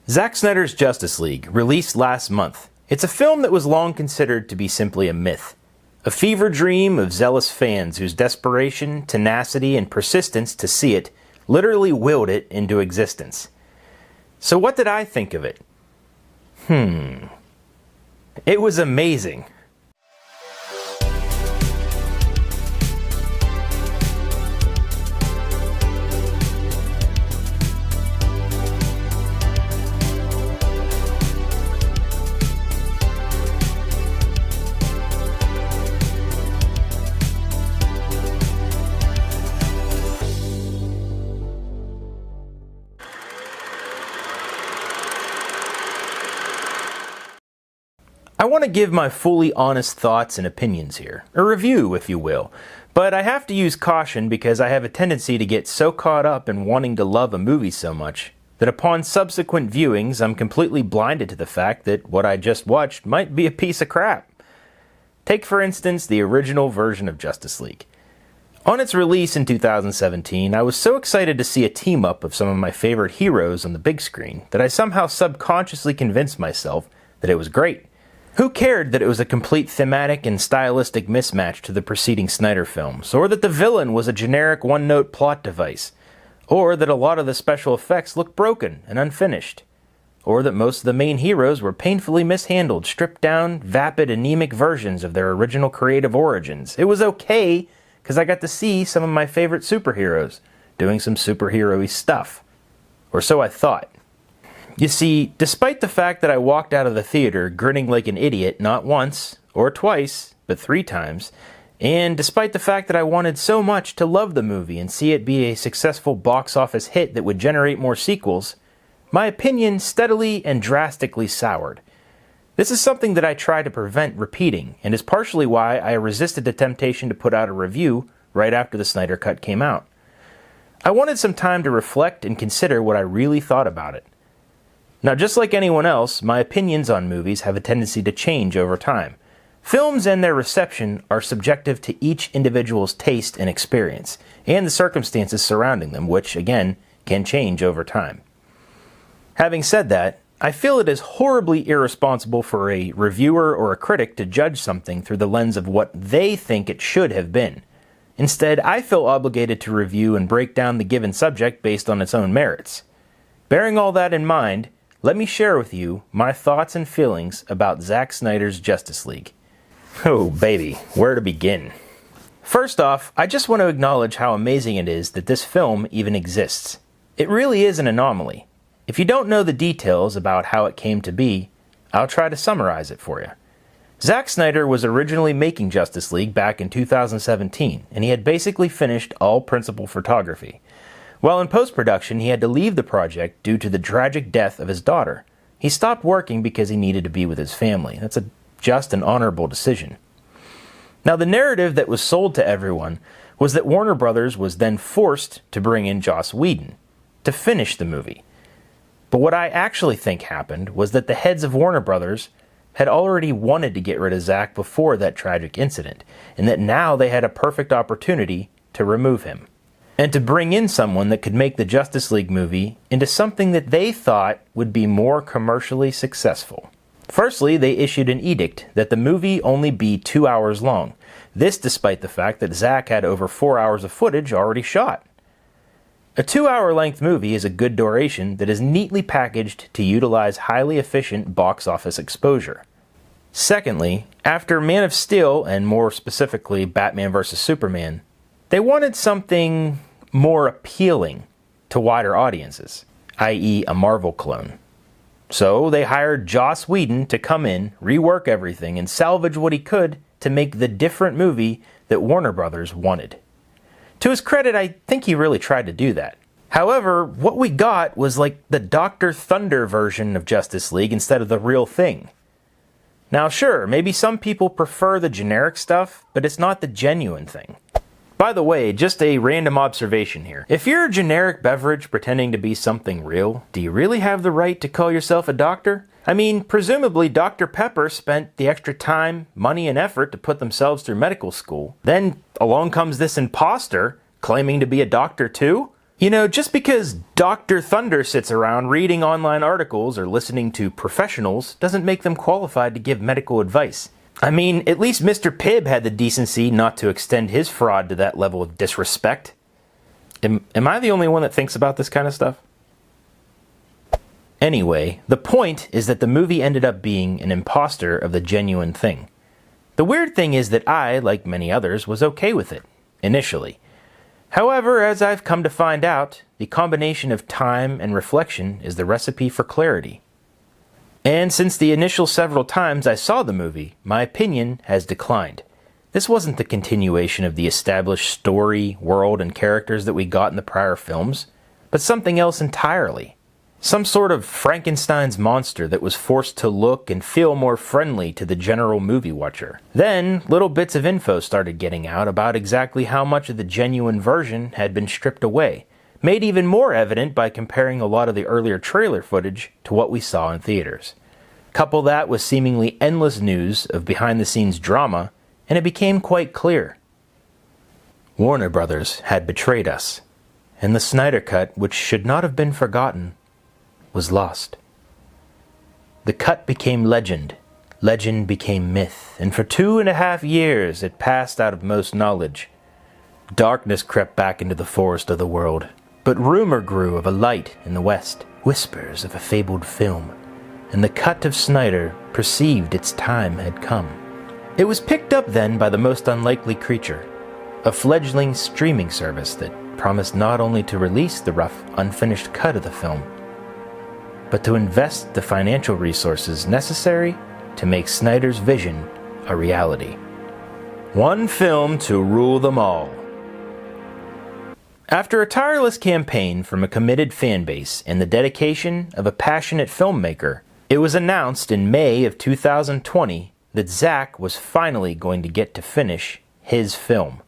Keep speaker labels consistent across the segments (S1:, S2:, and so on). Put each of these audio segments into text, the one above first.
S1: Zack Snyder's Justice League, released last month. It's a film that was long considered to be simply a myth. A fever dream of zealous fans whose desperation, tenacity, and persistence to see it literally willed it into existence. So what did I think of it? It was amazing. I want to give my fully honest thoughts and opinions here, a review if you will, but I have to use caution because I have a tendency to get so caught up in wanting to love a movie so much that upon subsequent viewings I'm completely blinded to the fact that what I just watched might be a piece of crap. Take for instance the original version of Justice League. On its release in 2017, I was so excited to see a team-up of some of my favorite heroes on the big screen that I somehow subconsciously convinced myself that it was great. Who cared that it was a complete thematic and stylistic mismatch to the preceding Snyder films, or that the villain was a generic one-note plot device, or that a lot of the special effects looked broken and unfinished, or that most of the main heroes were painfully mishandled, stripped-down, vapid, anemic versions of their original creative origins. It was okay, because I got to see some of my favorite superheroes doing some superhero-y stuff. Or so I thought. You see, despite the fact that I walked out of the theater grinning like an idiot not once, or twice, but 3 times, and despite the fact that I wanted so much to love the movie and see it be a successful box office hit that would generate more sequels, my opinion steadily and drastically soured. This is something that I try to prevent repeating, and is partially why I resisted the temptation to put out a review right after the Snyder Cut came out. I wanted some time to reflect and consider what I really thought about it. Now, just like anyone else, my opinions on movies have a tendency to change over time. Films and their reception are subjective to each individual's taste and experience, and the circumstances surrounding them, which, again, can change over time. Having said that, I feel it is horribly irresponsible for a reviewer or a critic to judge something through the lens of what they think it should have been. Instead, I feel obligated to review and break down the given subject based on its own merits. Bearing all that in mind, let me share with you my thoughts and feelings about Zack Snyder's Justice League. Oh baby, where to begin? First off, I just want to acknowledge how amazing it is that this film even exists. It really is an anomaly. If you don't know the details about how it came to be, I'll try to summarize it for you. Zack Snyder was originally making Justice League back in 2017, and he had basically finished all principal photography. While in post-production, he had to leave the project due to the tragic death of his daughter. He stopped working because he needed to be with his family. That's a just and honorable decision. Now, the narrative that was sold to everyone was that Warner Brothers was then forced to bring in Joss Whedon to finish the movie. But what I actually think happened was that the heads of Warner Brothers had already wanted to get rid of Zack before that tragic incident, and that now they had a perfect opportunity to remove him, and to bring in someone that could make the Justice League movie into something that they thought would be more commercially successful. Firstly, they issued an edict that the movie only be 2 hours long. This despite the fact that Zack had over 4 hours of footage already shot. A 2-hour length movie is a good duration that is neatly packaged to utilize highly efficient box office exposure. Secondly, after Man of Steel, and more specifically Batman vs. Superman, they wanted something more appealing to wider audiences, i.e. a Marvel clone. So they hired Joss Whedon to come in, rework everything, and salvage what he could to make the different movie that Warner Brothers wanted. To his credit, I think he really tried to do that. However, what we got was like the Dr. Thunder version of Justice League instead of the real thing. Now sure, maybe some people prefer the generic stuff, but it's not the genuine thing. By the way, just a random observation here. If you're a generic beverage pretending to be something real, do you really have the right to call yourself a doctor? I mean, presumably Dr. Pepper spent the extra time, money, and effort to put themselves through medical school. Then along comes this imposter claiming to be a doctor too? You know, just because Dr. Thunder sits around reading online articles or listening to professionals doesn't make them qualified to give medical advice. I mean, at least Mr. Pibb had the decency not to extend his fraud to that level of disrespect. Am I the only one that thinks about this kind of stuff? Anyway, the point is that the movie ended up being an imposter of the genuine thing. The weird thing is that I, like many others, was okay with it, initially. However, as I've come to find out, the combination of time and reflection is the recipe for clarity. And since the initial several times I saw the movie, my opinion has declined. This wasn't the continuation of the established story, world, and characters that we got in the prior films, but something else entirely. Some sort of Frankenstein's monster that was forced to look and feel more friendly to the general movie watcher. Then, little bits of info started getting out about exactly how much of the genuine version had been stripped away, made even more evident by comparing a lot of the earlier trailer footage to what we saw in theaters. Couple that with seemingly endless news of behind-the-scenes drama, and it became quite clear. Warner Brothers had betrayed us, and the Snyder Cut, which should not have been forgotten, was lost. The cut became legend, legend became myth, and for 2.5 years it passed out of most knowledge. Darkness crept back into the forest of the world, but rumor grew of a light in the west, whispers of a fabled film, and the cut of Snyder perceived its time had come. It was picked up then by the most unlikely creature, a fledgling streaming service that promised not only to release the rough, unfinished cut of the film, but to invest the financial resources necessary to make Snyder's vision a reality. One film to rule them all. After a tireless campaign from a committed fan base and the dedication of a passionate filmmaker, it was announced in May of 2020 that Zack was finally going to get to finish his film.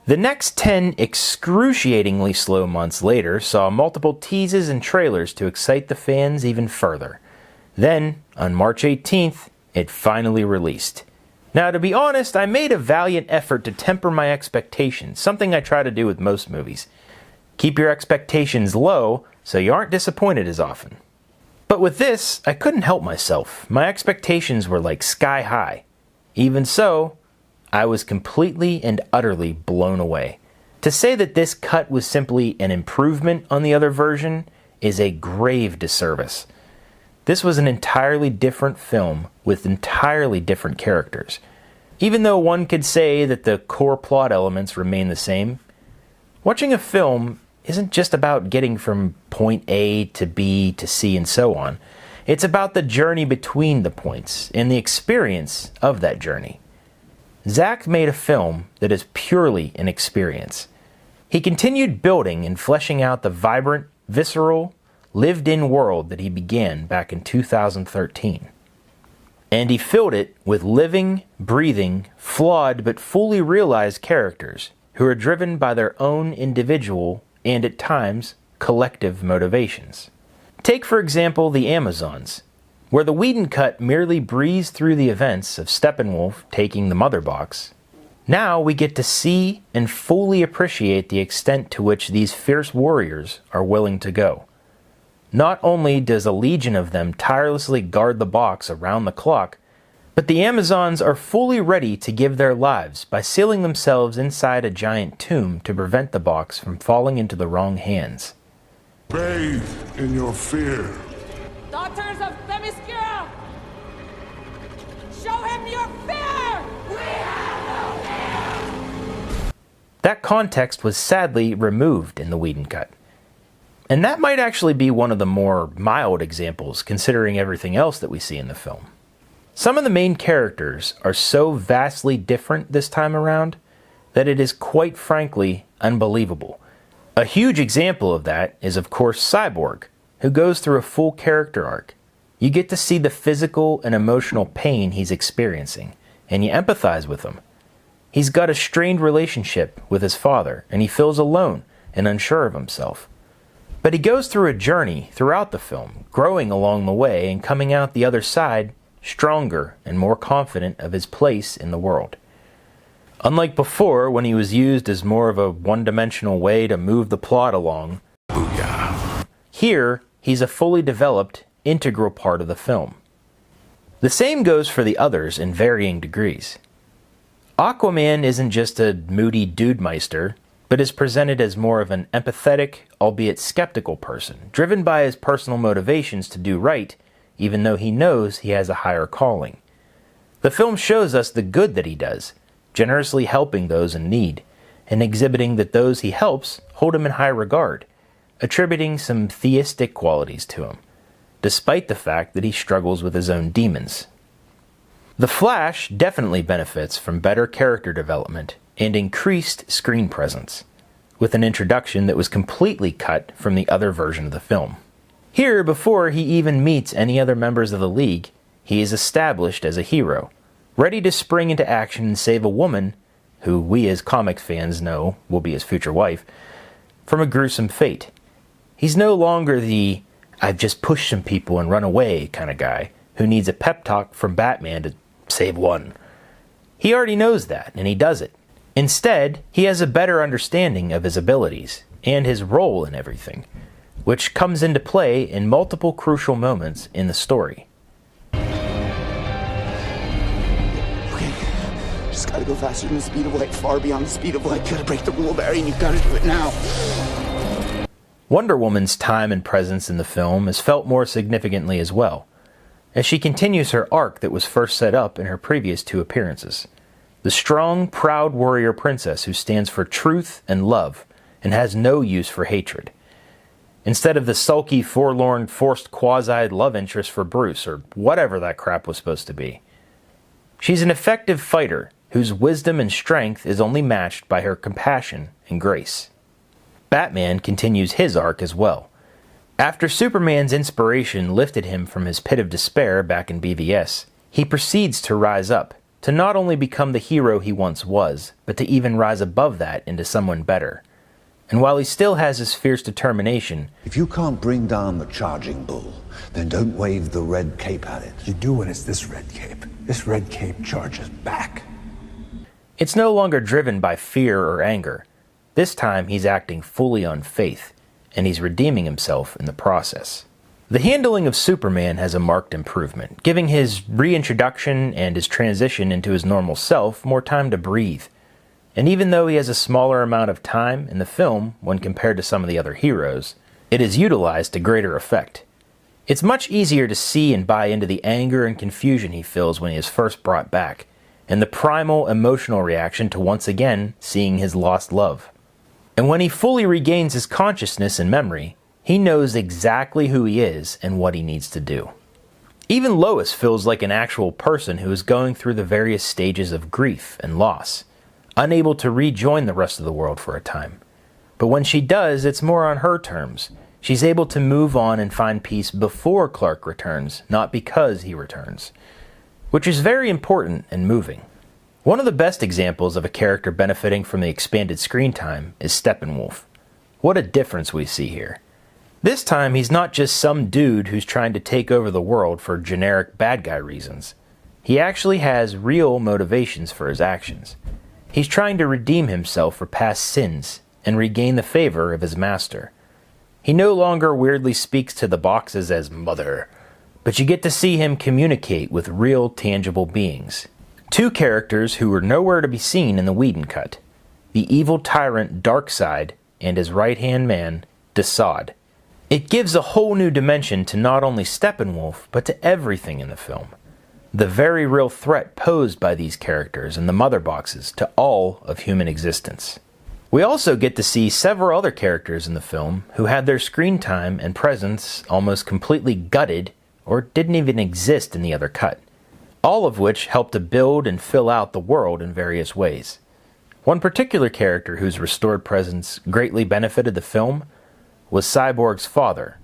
S1: The next 10 excruciatingly slow months later saw multiple teases and trailers to excite the fans even further. Then, on March 18th, it finally released. Now, to be honest, I made a valiant effort to temper my expectations, something I try to do with most movies. Keep your expectations low so you aren't disappointed as often. But with this, I couldn't help myself. My expectations were like sky high. Even so, I was completely and utterly blown away. To say that this cut was simply an improvement on the other version is a grave disservice. This was an entirely different film with entirely different characters. Even though one could say that the core plot elements remain the same, watching a film isn't just about getting from point A to B to C and so on. It's about the journey between the points and the experience of that journey. Zack made a film that is purely an experience. He continued building and fleshing out the vibrant, visceral, lived-in world that he began back in 2013. And he filled it with living, breathing, flawed but fully realized characters who are driven by their own individual and, at times, collective motivations. Take, for example, the Amazons, where the Whedon cut merely breezed through the events of Steppenwolf taking the Mother Box. Now we get to see and fully appreciate the extent to which these fierce warriors are willing to go. Not only does a legion of them tirelessly guard the box around the clock, but the Amazons are fully ready to give their lives by sealing themselves inside a giant tomb to prevent the box from falling into the wrong hands.
S2: Bathe in your fear.
S3: Daughters of Themyscira! Show him your fear! We have no fear!
S1: That context was sadly removed in the Whedon cut. And that might actually be one of the more mild examples, considering everything else that we see in the film. Some of the main characters are so vastly different this time around that it is quite frankly unbelievable. A huge example of that is, of course, Cyborg, who goes through a full character arc. You get to see the physical and emotional pain he's experiencing, and you empathize with him. He's got a strained relationship with his father, and he feels alone and unsure of himself. But he goes through a journey throughout the film, growing along the way and coming out the other side stronger and more confident of his place in the world. Unlike before, when he was used as more of a one-dimensional way to move the plot along, here he's a fully developed, integral part of the film. The same goes for the others in varying degrees. Aquaman isn't just a moody dudemeister, but is presented as more of an empathetic, albeit skeptical person, driven by his personal motivations to do right, even though he knows he has a higher calling. The film shows us the good that he does, generously helping those in need, and exhibiting that those he helps hold him in high regard, attributing some theistic qualities to him, despite the fact that he struggles with his own demons. The Flash definitely benefits from better character development and increased screen presence, with an introduction that was completely cut from the other version of the film. Here, before he even meets any other members of the League, he is established as a hero, ready to spring into action and save a woman, who we as comics fans know will be his future wife, from a gruesome fate. He's no longer the "I've just pushed some people and run away" kind of guy who needs a pep talk from Batman to save one. He already knows that, and he does it. Instead, he has a better understanding of his abilities and his role in everything, which comes into play in multiple crucial moments in the story.
S4: Okay, just gotta go faster than the speed of light, far beyond the speed of light. Gotta break the rule, Barry, and you gotta do it now.
S1: Wonder Woman's time and presence in the film is felt more significantly as well, as she continues her arc that was first set up in her previous two appearances. The strong, proud warrior princess who stands for truth and love and has no use for hatred, instead of the sulky, forlorn, forced quasi-love interest for Bruce, or whatever that crap was supposed to be. She's an effective fighter whose wisdom and strength is only matched by her compassion and grace. Batman continues his arc as well. After Superman's inspiration lifted him from his pit of despair back in BVS, he proceeds to rise up, to not only become the hero he once was, but to even rise above that into someone better. And while he still has his fierce determination,
S5: if you can't bring down the charging bull, then don't wave the red cape at it.
S6: You do when it's this red cape. This red cape charges back.
S1: it's no longer driven by fear or anger. This time he's acting fully on faith, and he's redeeming himself in the process. The handling of Superman has a marked improvement, giving his reintroduction and his transition into his normal self more time to breathe. And even though he has a smaller amount of time in the film when compared to some of the other heroes, it is utilized to greater effect. It's much easier to see and buy into the anger and confusion he feels when he is first brought back, and the primal emotional reaction to once again seeing his lost love. And when he fully regains his consciousness and memory, he knows exactly who he is and what he needs to do. Even Lois feels like an actual person who is going through the various stages of grief and loss, unable to rejoin the rest of the world for a time. But when she does, it's more on her terms. She's able to move on and find peace before Clark returns, not because he returns, which is very important and moving. One of the best examples of a character benefiting from the expanded screen time is Steppenwolf. What a difference we see here. This time, he's not just some dude who's trying to take over the world for generic bad guy reasons. He actually has real motivations for his actions. He's trying to redeem himself for past sins and regain the favor of his master. He no longer weirdly speaks to the boxes as mother, but you get to see him communicate with real, tangible beings. Two characters who were nowhere to be seen in the Whedon cut: the evil tyrant Darkseid and his right-hand man, Desaad. It gives a whole new dimension to not only Steppenwolf, but to everything in the film. The very real threat posed by these characters and the mother boxes to all of human existence. We also get to see several other characters in the film who had their screen time and presence almost completely gutted or didn't even exist in the other cut, all of which help to build and fill out the world in various ways. One particular character whose restored presence greatly benefited the film was Cyborg's father,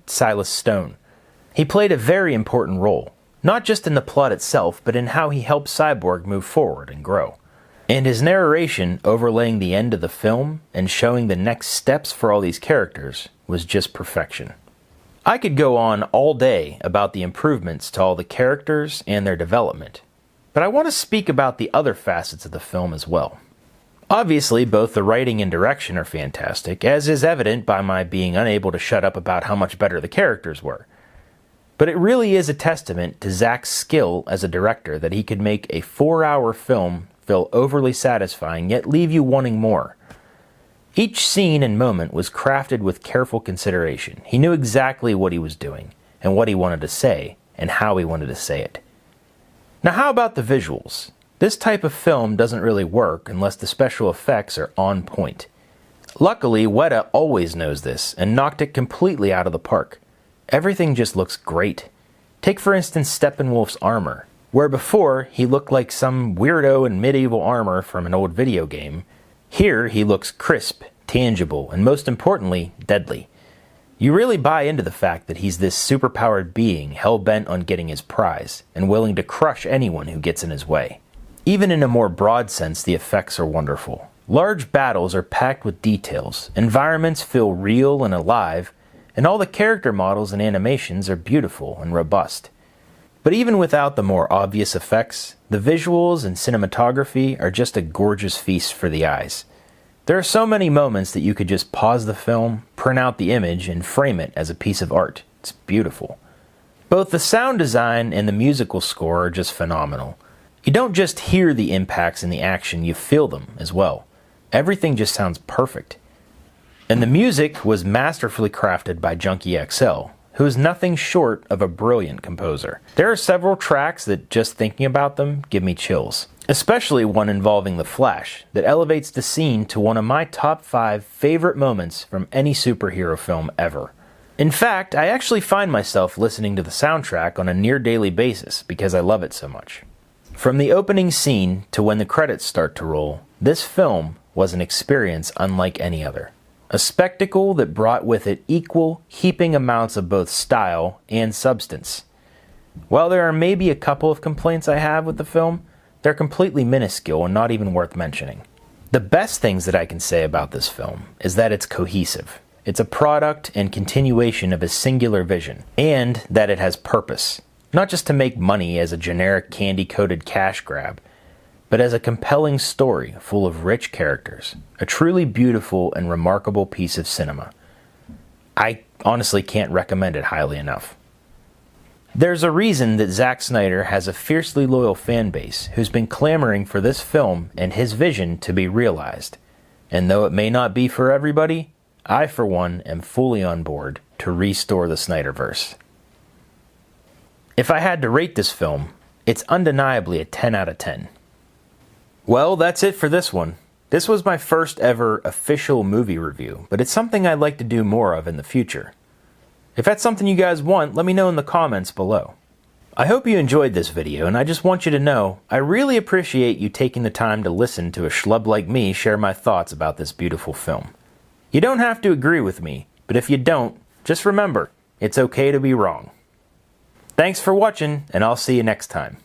S1: Silas Stone. He played a very important role, not just in the plot itself, but in how he helped Cyborg move forward and grow. And his narration overlaying the end of the film and showing the next steps for all these characters was just perfection. I could go on all day about the improvements to all the characters and their development, But I want to speak about the other facets of the film as well. Obviously, both the writing and direction are fantastic, as is evident by my being unable to shut up about how much better the characters were. But it really is a testament to Zack's skill as a director that he could make a 4-hour film feel overly satisfying yet leave you wanting more. Each scene and moment was crafted with careful consideration. He knew exactly what he was doing, and what he wanted to say, and how he wanted to say it. Now how about the visuals? This type of film doesn't really work unless the special effects are on point. Luckily, Weta always knows this, and knocked it completely out of the park. Everything just looks great. Take for instance Steppenwolf's armor, where before he looked like some weirdo in medieval armor from an old video game. Here he looks crisp, tangible, and most importantly, deadly. You really buy into the fact that he's this superpowered being hell-bent on getting his prize, and willing to crush anyone who gets in his way. Even in a more broad sense, the effects are wonderful. Large battles are packed with details, environments feel real and alive, and all the character models and animations are beautiful and robust. But even without the more obvious effects, the visuals and cinematography are just a gorgeous feast for the eyes. There are so many moments that you could just pause the film, print out the image, and frame it as a piece of art. It's beautiful. Both the sound design and the musical score are just phenomenal. You don't just hear the impacts in the action, you feel them as well. Everything just sounds perfect. And the music was masterfully crafted by Junkie XL, who is nothing short of a brilliant composer. There are several tracks that, just thinking about them, give me chills. Especially one involving the Flash, that elevates the scene to one of my top 5 favorite moments from any superhero film ever. In fact, I actually find myself listening to the soundtrack on a near-daily basis because I love it so much. From the opening scene to when the credits start to roll, this film was an experience unlike any other. A spectacle that brought with it equal, heaping amounts of both style and substance. While there are maybe a couple of complaints I have with the film, they're completely minuscule and not even worth mentioning. The best things that I can say about this film is that it's cohesive. It's a product and continuation of a singular vision, and that it has purpose. Not just to make money as a generic candy-coated cash grab, but as a compelling story full of rich characters, a truly beautiful and remarkable piece of cinema. I honestly can't recommend it highly enough. There's a reason that Zack Snyder has a fiercely loyal fan base who's been clamoring for this film and his vision to be realized. And though it may not be for everybody, I for one am fully on board to restore the Snyderverse. If I had to rate this film, it's undeniably a 10 out of 10. Well, that's it for this one. This was my first ever official movie review, but it's something I'd like to do more of in the future. If that's something you guys want, let me know in the comments below. I hope you enjoyed this video, and I just want you to know, I really appreciate you taking the time to listen to a schlub like me share my thoughts about this beautiful film. You don't have to agree with me, but if you don't, just remember, it's okay to be wrong. Thanks for watching, and I'll see you next time.